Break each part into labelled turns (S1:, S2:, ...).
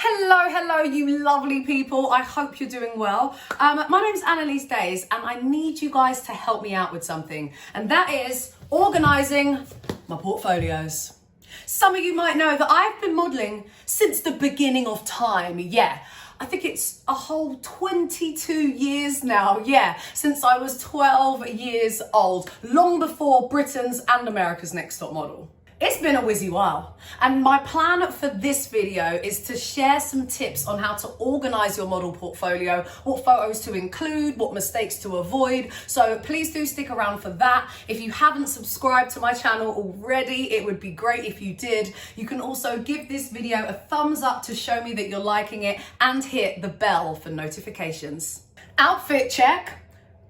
S1: Hello, you lovely people. I hope you're doing well. My name's Annaliese Dayes and I need you guys to help me out with something, and that is organising my portfolios. Some of you might know that I've been modelling since the beginning of time. Yeah, I think it's a whole 22 years now. Yeah, since I was 12 years old, long before Britain's and America's Next Top Model. It's been a whizzy while, and my plan for this video is to share some tips on how to organise your model portfolio, what photos to include, what mistakes to avoid. So please do stick around for that. If you haven't subscribed to my channel already, it would be great if you did. You can also give this video a thumbs up to show me that you're liking it and hit the bell for notifications. Outfit check.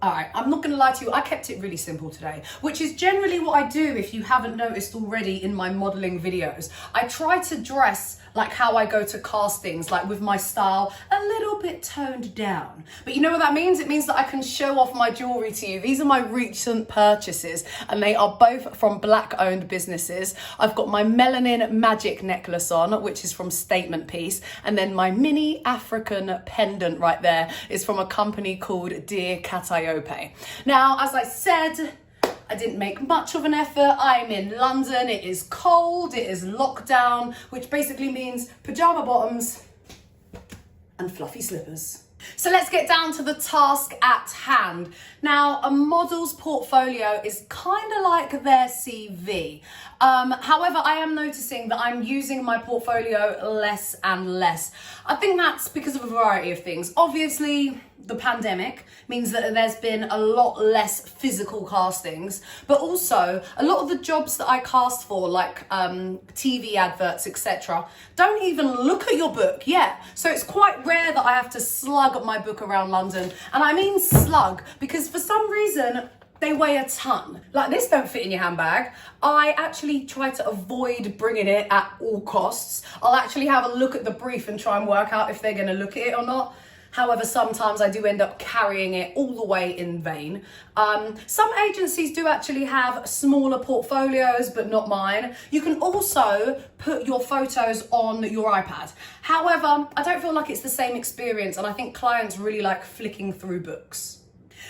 S1: All right, I'm not gonna lie to you, I kept it really simple today, which is generally what I do if you haven't noticed already in my modeling videos. I try to dress like how I go to castings, like with my style a little bit toned down. But you know what that means? It means that I can show off my jewelry to you. These are my recent purchases and they are both from Black-owned businesses. I've got my melanin magic necklace on, which is from Statement Piece, and then my mini African pendant right there is from a company called Dear Katayope. Now, as I said, I didn't make much of an effort. I'm in London, it is cold, it is lockdown, which basically means pajama bottoms and fluffy slippers. So let's get down to the task at hand. Now, a model's portfolio is kind of like their CV. However, I am noticing that I'm using my portfolio less and less. I think that's because of a variety of things. Obviously, the pandemic means that there's been a lot less physical castings, but also a lot of the jobs that I cast for, like TV adverts, etc., don't even look at your book yet. So it's quite rare that I have to slug my book around London. And I mean slug because for some reason, they weigh a ton. Like this don't fit in your handbag. I actually try to avoid bringing it at all costs. I'll actually have a look at the brief and try and work out if they're gonna look at it or not. However, sometimes I do end up carrying it all the way in vain. Some agencies do actually have smaller portfolios, but not mine. You can also put your photos on your iPad. However, I don't feel like it's the same experience, and I think clients really like flicking through books.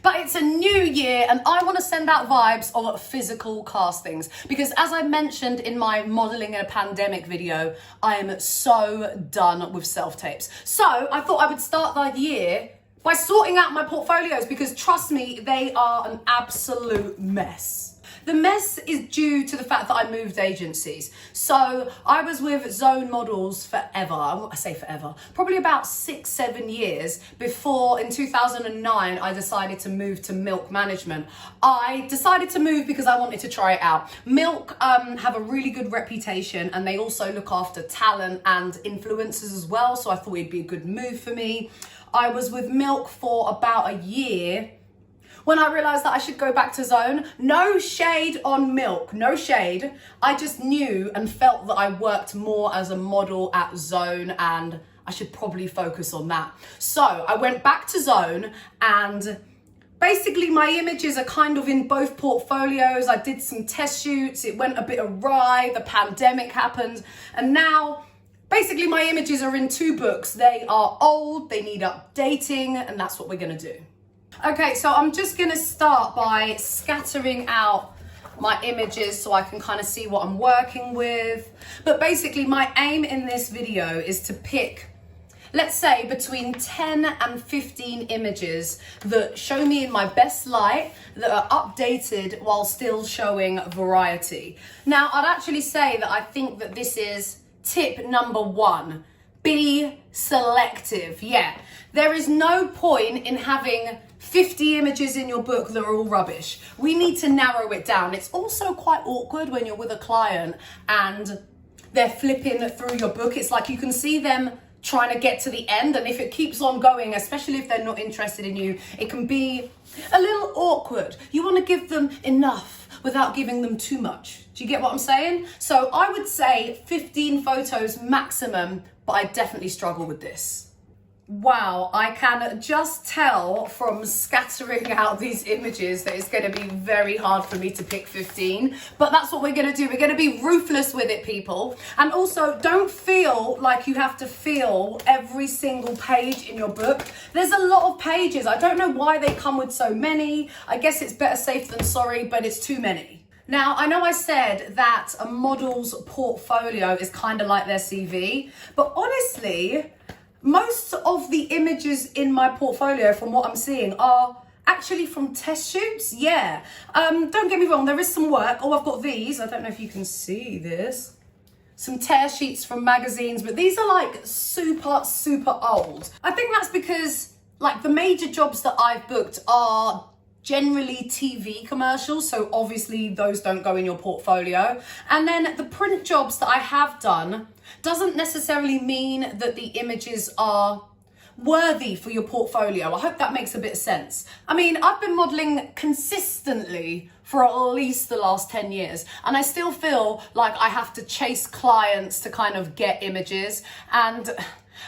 S1: But it's a new year and I want to send out vibes of physical castings because, as I mentioned in my modelling in a pandemic video, I am so done with self-tapes. So I thought I would start the year by sorting out my portfolios because, trust me, they are an absolute mess. The mess is due to the fact that I moved agencies. So I was with Zone Models forever. I say forever, probably about 6-7 years before in 2009, I decided to move to Milk Management. I decided to move because I wanted to try it out. Milk have a really good reputation and they also look after talent and influencers as well. So I thought it'd be a good move for me. I was with Milk for about a year when I realised that I should go back to Zone. No shade on Milk, no shade. I just knew and felt that I worked more as a model at Zone and I should probably focus on that. So I went back to Zone and basically my images are kind of in both portfolios. I did some test shoots, it went a bit awry, the pandemic happened, and now basically my images are in 2 books. They are old, they need updating, and that's what we're gonna do. Okay, so I'm just gonna start by scattering out my images so I can kind of see what I'm working with. But basically my aim in this video is to pick, let's say, between 10 and 15 images that show me in my best light, that are updated while still showing variety. Now, I'd actually say that I think that this is tip number 1. Be selective. Yeah, there is no point in having 50 images in your book that are all rubbish. We need to narrow it down. It's also quite awkward when you're with a client and they're flipping through your book. It's like you can see them trying to get to the end, and if it keeps on going, especially if they're not interested in you, it can be a little awkward. You want to give them enough without giving them too much. Do you get what I'm saying? So I would say 15 photos maximum, but I definitely struggle with this. Wow, I can just tell from scattering out these images that it's going to be very hard for me to pick 15, but that's what we're going to do. We're going to be ruthless with it, people. And also, don't feel like you have to fill every single page in your book. There's a lot of pages. I don't know why they come with so many. I guess it's better safe than sorry, but it's too many. Now, I know I said that a model's portfolio is kind of like their CV, but honestly, most of the images in my portfolio, from what I'm seeing, are actually from test shoots. Yeah. Don't get me wrong, there is some work. Oh, I've got these. I don't know if you can see this. Some tear sheets from magazines, but these are like super, super old. I think that's because like the major jobs that I've booked are generally TV commercials, so obviously those don't go in your portfolio. And then the print jobs that I have done doesn't necessarily mean that the images are worthy for your portfolio. I hope that makes a bit of sense. I mean, I've been modeling consistently for at least the last 10 years, and I still feel like I have to chase clients to kind of get images. And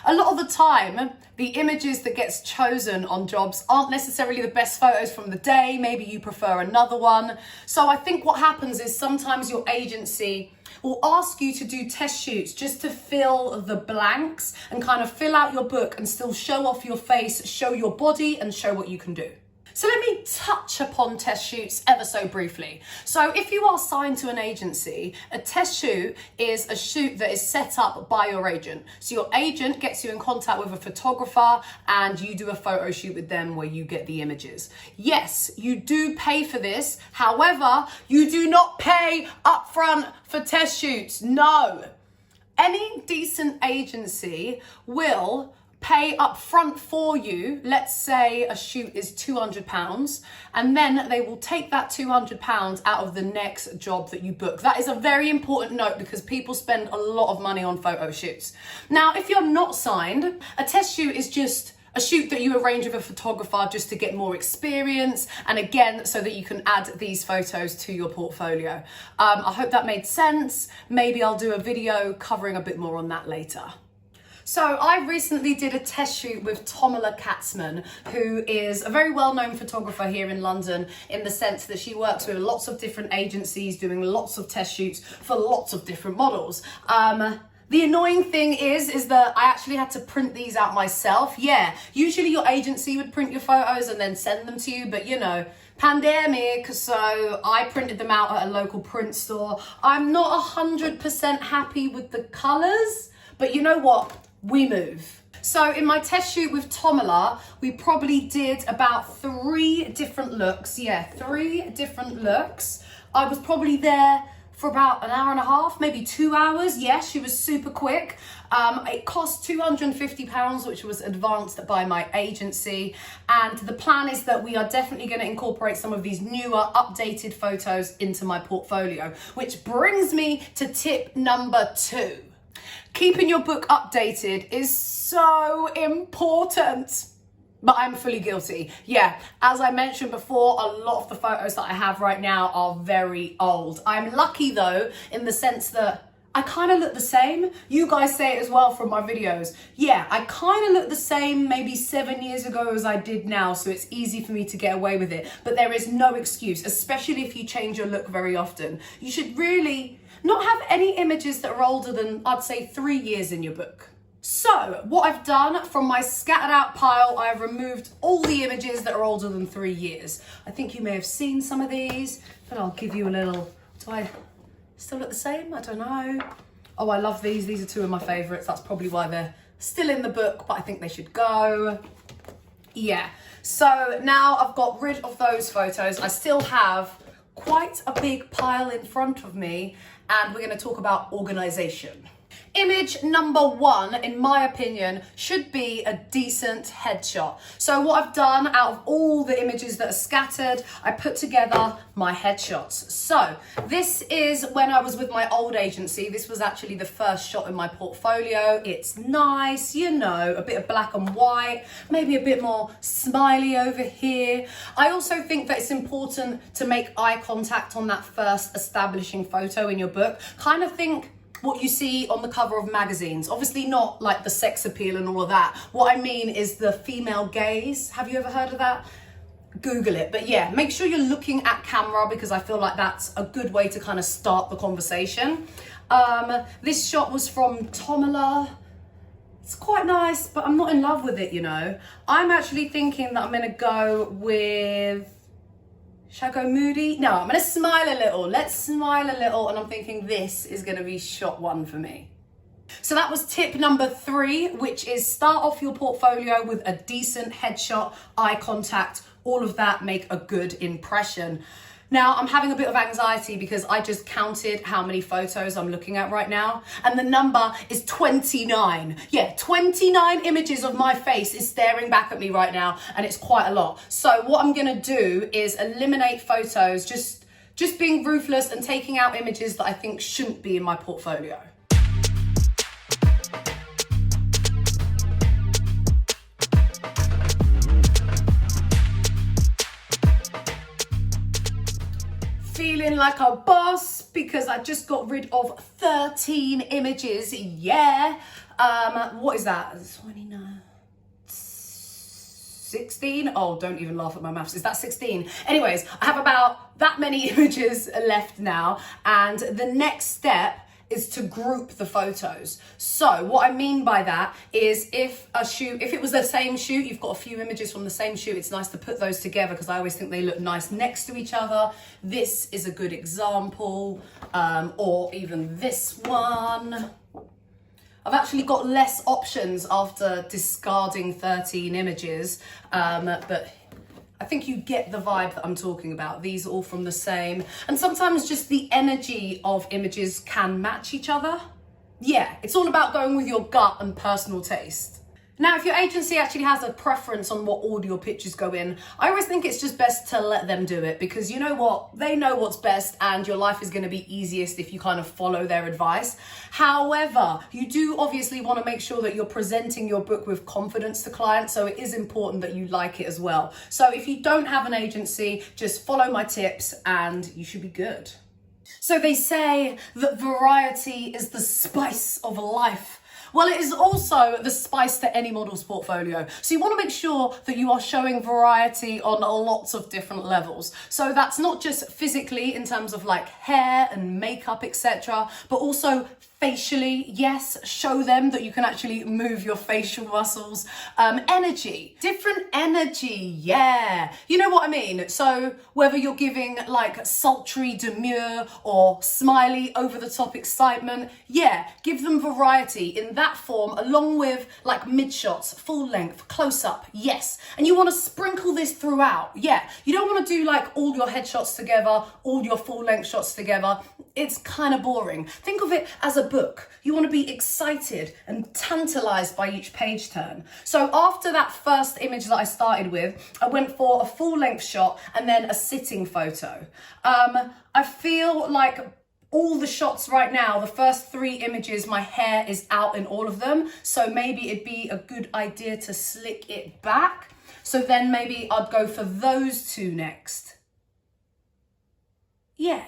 S1: a lot of the time, the images that gets chosen on jobs aren't necessarily the best photos from the day. Maybe you prefer another one. So I think what happens is sometimes your agency will ask you to do test shoots just to fill the blanks and kind of fill out your book and still show off your face, show your body, and show what you can do. So let me touch upon test shoots ever so briefly. So if you are signed to an agency, a test shoot is a shoot that is set up by your agent. So your agent gets you in contact with a photographer and you do a photo shoot with them where you get the images. Yes, you do pay for this. However, you do not pay upfront for test shoots. No. Any decent agency will pay up front for you. Let's say a shoot is £200, and then they will take that £200 out of the next job that you book. That is a very important note because people spend a lot of money on photo shoots. Now, if you're not signed, a test shoot is just a shoot that you arrange with a photographer just to get more experience, and again, so that you can add these photos to your portfolio. I hope that made sense. Maybe I'll do a video covering a bit more on that later. So I recently did a test shoot with Tomala Katzman, who is a very well-known photographer here in London, in the sense that she works with lots of different agencies doing lots of test shoots for lots of different models. The annoying thing is that I actually had to print these out myself. Yeah, usually your agency would print your photos and then send them to you, but you know, pandemic, so I printed them out at a local print store. I'm not 100% happy with the colors, but you know what? We move. So in my test shoot with Tomala, we probably did about 3 different looks. Yeah, 3 different looks. I was probably there for about an hour and a half, maybe 2 hours. Yeah, she was super quick. It cost £250, which was advanced by my agency. And the plan is that we are definitely going to incorporate some of these newer, updated photos into my portfolio, which brings me to tip number 2. Keeping your book updated is so important, but I'm fully guilty. Yeah, as I mentioned before, a lot of the photos that I have right now are very old. I'm lucky though, in the sense that I kind of look the same. You guys say it as well from my videos. Yeah, I kind of look the same maybe 7 years ago as I did now, so it's easy for me to get away with it. But there is no excuse, especially if you change your look very often. You should really not have any images that are older than, I'd say, 3 years in your book. So what I've done, from my scattered out pile, I've removed all the images that are older than 3 years. I think you may have seen some of these, but I'll give you a little, do I still look the same? I don't know. Oh, I love these. These are 2 of my favorites. That's probably why they're still in the book, but I think they should go. Yeah, so now I've got rid of those photos. I still have quite a big pile in front of me, and we're going to talk about organisation. Image number 1, in my opinion, should be a decent headshot. So what I've done, out of all the images that are scattered, I put together my headshots. So this is when I was with my old agency. This was actually the first shot in my portfolio. It's nice, you know, a bit of black and white, maybe a bit more smiley over here. I also think that it's important to make eye contact on that first establishing photo in your book. Kind of think what you see on the cover of magazines. Obviously not like the sex appeal and all of that. What I mean is the female gaze. Have you ever heard of that? Google it. But yeah, make sure you're looking at camera, because I feel like that's a good way to kind of start the conversation. This shot was from Tomala. It's quite nice, but I'm not in love with it, you know. I'm actually thinking that I'm gonna go with, should I go moody? No, I'm gonna smile a little. Let's smile a little, and I'm thinking this is gonna be shot 1 for me. So that was tip number 3, which is start off your portfolio with a decent headshot, eye contact, all of that, make a good impression. Now, I'm having a bit of anxiety because I just counted how many photos I'm looking at right now, and the number is 29. Yeah, 29 images of my face is staring back at me right now, and it's quite a lot. So what I'm gonna do is eliminate photos, just being ruthless and taking out images that I think shouldn't be in my portfolio. Feeling like a boss because I just got rid of 13 images. Yeah. What is that? 29, 16? Oh, don't even laugh at my maths. Is that 16? Anyways, I have about that many images left now. And the next step is to group the photos. So what I mean by that is if it was the same shoot, you've got a few images from the same shoot, it's nice to put those together because I always think they look nice next to each other. This is a good example, or even this one. I've actually got less options after discarding 13 images, but I think you get the vibe that I'm talking about. These are all from the same. And sometimes just the energy of images can match each other. Yeah, it's all about going with your gut and personal taste. Now, if your agency actually has a preference on what order your pictures go in, I always think it's just best to let them do it, because you know what? They know what's best, and your life is going to be easiest if you kind of follow their advice. However, you do obviously want to make sure that you're presenting your book with confidence to clients, so it is important that you like it as well. So if you don't have an agency, just follow my tips and you should be good. So they say that variety is the spice of life. Well, it is also the spice to any model's portfolio. So you want to make sure that you are showing variety on lots of different levels. So that's not just physically in terms of like hair and makeup, etc., but also facially. Yes, show them that you can actually move your facial muscles. Energy, different energy. Yeah, you know what I mean? So whether you're giving like sultry demure or smiley over the top excitement, yeah, give them variety in that form, along with like mid shots, full length, close up. Yes, and you want to sprinkle this throughout. Yeah, you don't want to do like all your headshots together, all your full length shots together. It's kind of boring. Think of it as a book. You want to be excited and tantalized by each page turn. So after that first image that I started with, I went for a full length shot and then a sitting photo. I feel like all the shots right now, the first 3 images, my hair is out in all of them. So maybe it'd be a good idea to slick it back. So then maybe I'd go for those 2 next. Yeah.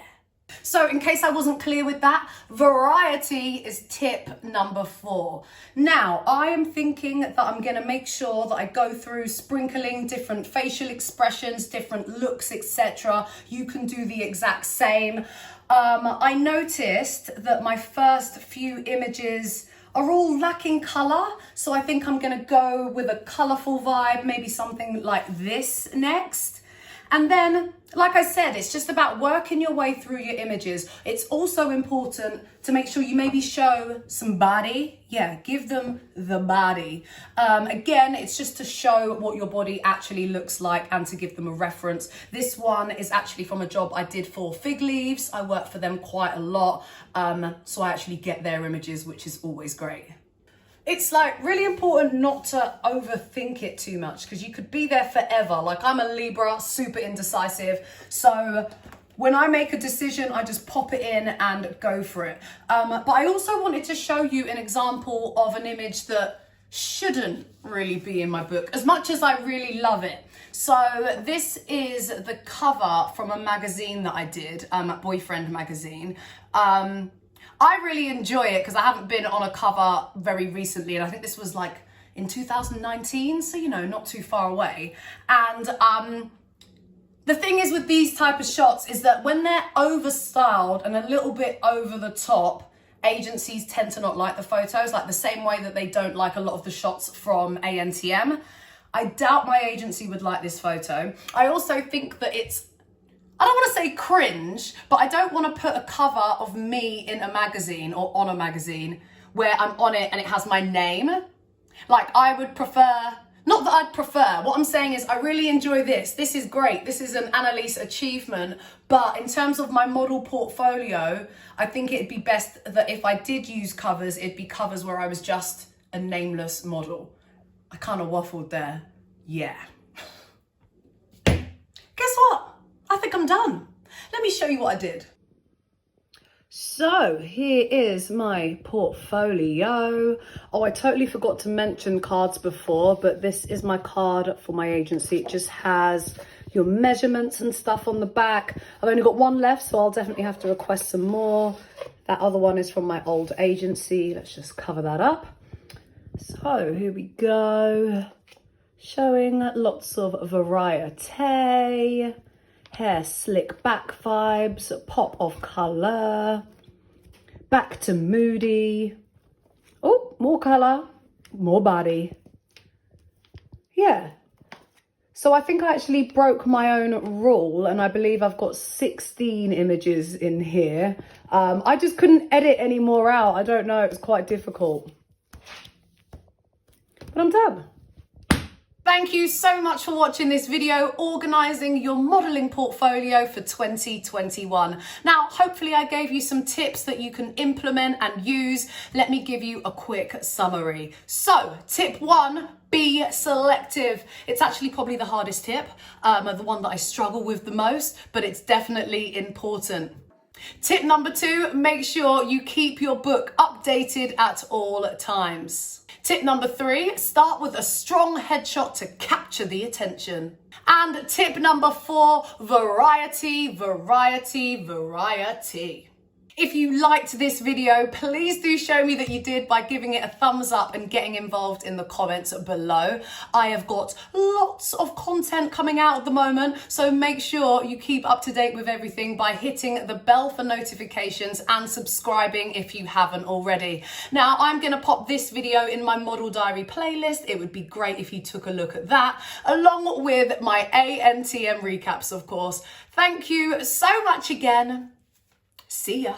S1: So in case I wasn't clear with that, variety is tip number 4. Now, I am thinking that I'm going to make sure that I go through sprinkling different facial expressions, different looks, etc. You can do the exact same. I noticed that my first few images are all lacking colour, so I think I'm going to go with a colourful vibe, maybe something like this next. And then, like I said, it's just about working your way through your images. It's also important to make sure you maybe show some body. Yeah, give them the body. Again, it's just to show what your body actually looks like and to give them a reference. This one is actually from a job I did for Fig Leaves. I work for them quite a lot, so I actually get their images, which is always great. It's like really important not to overthink it too much, because you could be there forever. Like, I'm a Libra, super indecisive. So when I make a decision, I just pop it in and go for it. But I also wanted to show you an example of an image that shouldn't really be in my book, as much as I really love it. So this is the cover from a magazine that I did, Boyfriend magazine. I really enjoy it because I haven't been on a cover very recently, and I think this was like in 2019, so you know, not too far away. And the thing is with these type of shots is that when they're overstyled and a little bit over the top, agencies tend to not like the photos, like the same way that they don't like a lot of the shots from ANTM. I doubt my agency would like this photo. I also think that it's, I don't want to say cringe, but I don't want to put a cover of me in a magazine or on a magazine where I'm on it and it has my name. Like, I would prefer, not that I'd prefer, what I'm saying is I really enjoy this. This is great. This is an Annaliese achievement. But in terms of my model portfolio, I think it'd be best that if I did use covers, it'd be covers where I was just a nameless model. I kind of waffled there. Yeah. Guess what? I think I'm done. Let me show you what I did. So here is my portfolio. Oh, I totally forgot to mention cards before, but this is my card for my agency. It just has your measurements and stuff on the back. I've only got one left, so I'll definitely have to request some more. That other one is from my old agency. Let's just cover that up. So here we go. Showing lots of variety. Hair slick back vibes, pop of colour, back to moody. Oh, more colour, more body. Yeah. So I think I actually broke my own rule, and I believe I've got 16 images in here. I just couldn't edit any more out. I don't know, it was quite difficult. But I'm done. Thank you so much for watching this video, organising your modelling portfolio for 2021. Now, hopefully I gave you some tips that you can implement and use. Let me give you a quick summary. So, tip 1, be selective. It's actually probably the hardest tip, the one that I struggle with the most, but it's definitely important. Tip number 2, make sure you keep your book updated at all times. Tip number 3, start with a strong headshot to capture the attention. And tip number 4, variety, variety, variety. If you liked this video, please do show me that you did by giving it a thumbs up and getting involved in the comments below. I have got lots of content coming out at the moment, so make sure you keep up to date with everything by hitting the bell for notifications and subscribing if you haven't already. Now, I'm going to pop this video in my model diary playlist. It would be great if you took a look at that, along with my ANTM recaps, of course. Thank you so much again. See ya.